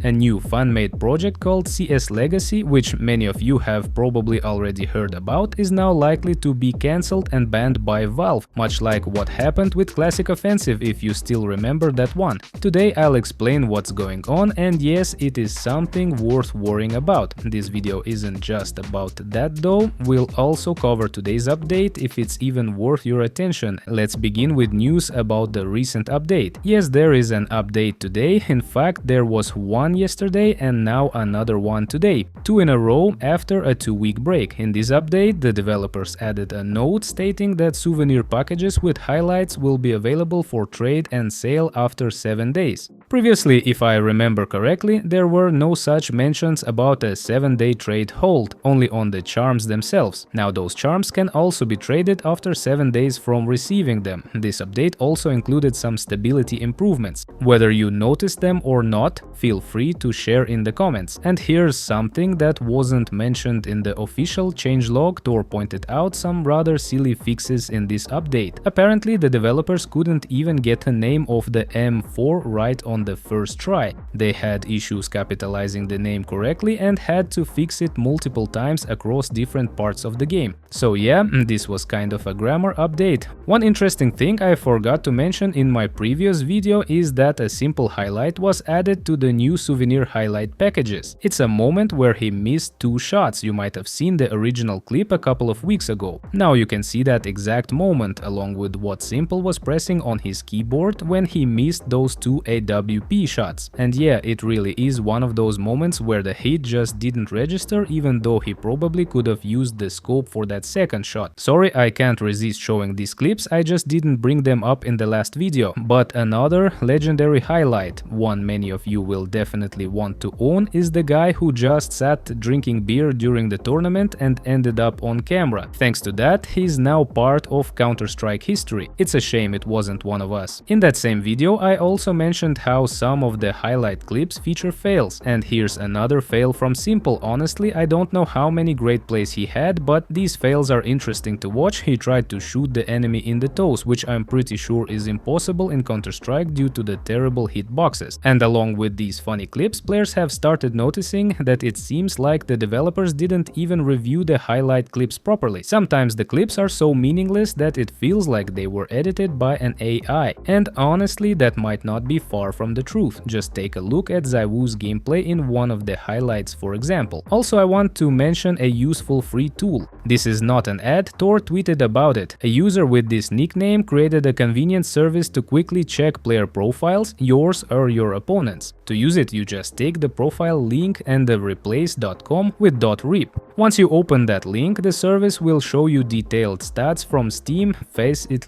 A new fan-made project called CS Legacy, which many of you have probably already heard about, is now likely to be cancelled and banned by Valve, much like what happened with Classic Offensive, if you still remember that one. Today I'll explain what's going on, and yes, it is something worth worrying about. This video isn't just about that though, we'll also cover today's update if it's even worth your attention. Let's begin with news about the recent update. Yes, there is an update today, in fact there was one yesterday and now another one today. 2 in a row after a 2-week break. In this update, the developers added a note stating that souvenir packages with highlights will be available for trade and sale after 7 days. Previously, if I remember correctly, there were no such mentions about a 7-day trade hold, only on the charms themselves. Now those charms can also be traded after 7 days from receiving them. This update also included some stability improvements. Whether you noticed them or not, feel free to share in the comments. And here's something that wasn't mentioned in the official changelog. Tor pointed out some rather silly fixes in this update. Apparently the developers couldn't even get a name of the M4 right on the first try. They had issues capitalizing the name correctly and had to fix it multiple times across different parts of the game. So yeah, this was kind of a grammar update. One interesting thing I forgot to mention in my previous video is that a simple highlight was added to the new souvenir highlight packages. It's a moment where he missed 2 shots. You might have seen the original clip a couple of weeks ago. Now you can see that exact moment along with what Simple was pressing on his keyboard when he missed those 2 AWP shots. And yeah, it really is one of those moments where the hit just didn't register, even though he probably could have used the scope for that second shot. Sorry, I can't resist showing these clips, I just didn't bring them up in the last video. But another legendary highlight, one many of you will definitely want to own, is the guy who just sat drinking beer during the tournament and ended up on camera. Thanks to that, he's now part of Counter-Strike history. It's a shame it wasn't one of us. In that same video, I also mentioned how some of the highlight clips feature fails, and here's another fail from Simple. Honestly, I don't know how many great plays he had, but these fails are interesting to watch. He tried to shoot the enemy in the toes, which I'm pretty sure is impossible in Counter-Strike due to the terrible hitboxes. And along with these funny clips, players have started noticing that it seems like the developers didn't even review the highlight clips properly. Sometimes the clips are so meaningless that it feels like they were edited by an AI. And honestly, that might not be far from the truth. Just take a look at ZywOo's gameplay in one of the highlights, for example. Also, I want to mention a useful free tool. This is not an ad, Tor tweeted about it. A user with this nickname created a convenient service to quickly check player profiles, yours or your opponent's. To use it, you just take the profile link and the replace.com with .rip. Once you open that link, the service will show you detailed stats from Steam, Faceit,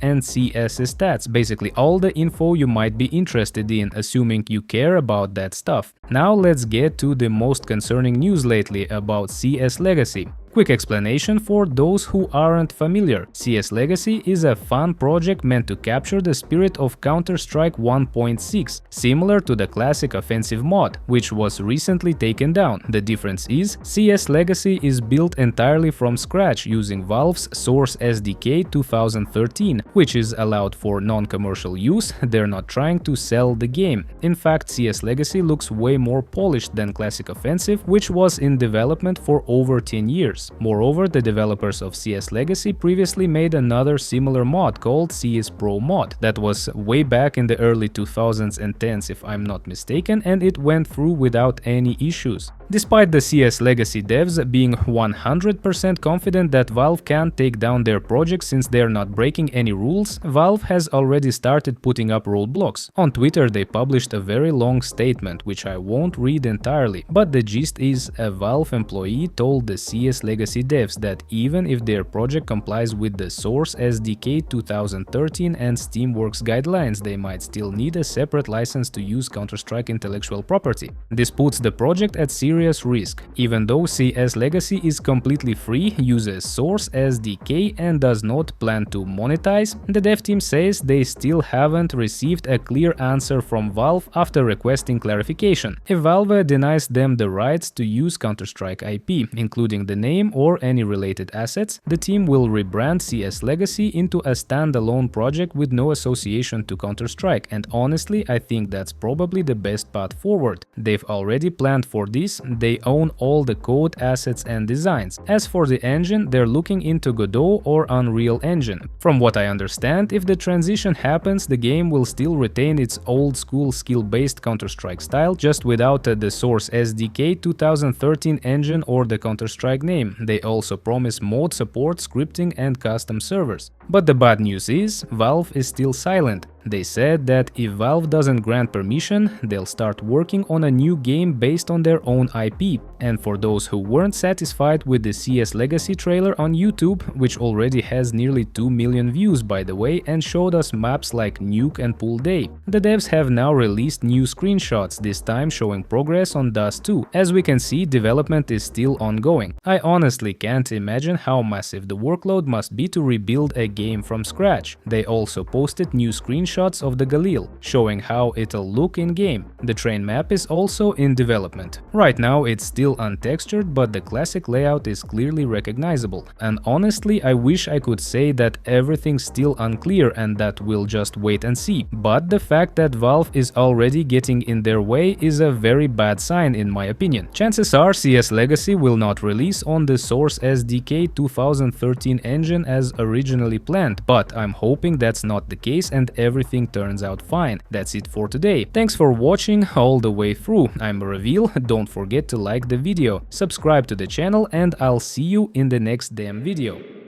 and CS stats, basically all the info you might be interested in, assuming you care about that stuff. Now let's get to the most concerning news lately about CS Legacy. Quick explanation for those who aren't familiar. CS Legacy is a fun project meant to capture the spirit of Counter-Strike 1.6, similar to the Classic Offensive mod, which was recently taken down. The difference is, CS Legacy is built entirely from scratch using Valve's Source SDK 2013, which is allowed for non-commercial use. They're not trying to sell the game. In fact, CS Legacy looks way more polished than Classic Offensive, which was in development for over 10 years. Moreover, the developers of CS Legacy previously made another similar mod called CS Pro Mod that was way back in the early 2010s if I'm not mistaken, and it went through without any issues. Despite the CS Legacy devs being 100% confident that Valve can't take down their project since they're not breaking any rules, Valve has already started putting up roadblocks. On Twitter they published a very long statement, which I won't read entirely, but the gist is a Valve employee told the CS Legacy devs that even if their project complies with the Source SDK 2013 and Steamworks guidelines, they might still need a separate license to use Counter-Strike intellectual property. This puts the project at serious risk. Even though CS Legacy is completely free, uses Source SDK and does not plan to monetize, the dev team says they still haven't received a clear answer from Valve after requesting clarification. If Valve denies them the rights to use Counter-Strike IP, including the name, game or any related assets, the team will rebrand CS Legacy into a standalone project with no association to Counter-Strike, and honestly, I think that's probably the best path forward. They've already planned for this, they own all the code, assets and designs. As for the engine, they're looking into Godot or Unreal Engine. From what I understand, if the transition happens, the game will still retain its old-school skill-based Counter-Strike style, just without the Source SDK 2013 engine or the Counter-Strike name. They also promise mod support, scripting and custom servers. But the bad news is, Valve is still silent. They said that if Valve doesn't grant permission, they'll start working on a new game based on their own IP. And for those who weren't satisfied with the CS Legacy trailer on YouTube, which already has nearly 2 million views by the way and showed us maps like Nuke and Pool Day, the devs have now released new screenshots, this time showing progress on Dust 2. As we can see, development is still ongoing. I honestly can't imagine how massive the workload must be to rebuild a game from scratch. They also posted new screenshots of the Galil, showing how it'll look in-game. The train map is also in development. Right now it's still untextured, but the classic layout is clearly recognizable. And honestly, I wish I could say that everything's still unclear and that we'll just wait and see. But the fact that Valve is already getting in their way is a very bad sign in my opinion. Chances are CS Legacy will not release on the Source SDK 2013 engine as originally planned, but I'm hoping that's not the case and everything turns out fine. That's it for today. Thanks for watching all the way through. I'm Reveal. Don't forget to like the video, subscribe to the channel, and I'll see you in the next damn video.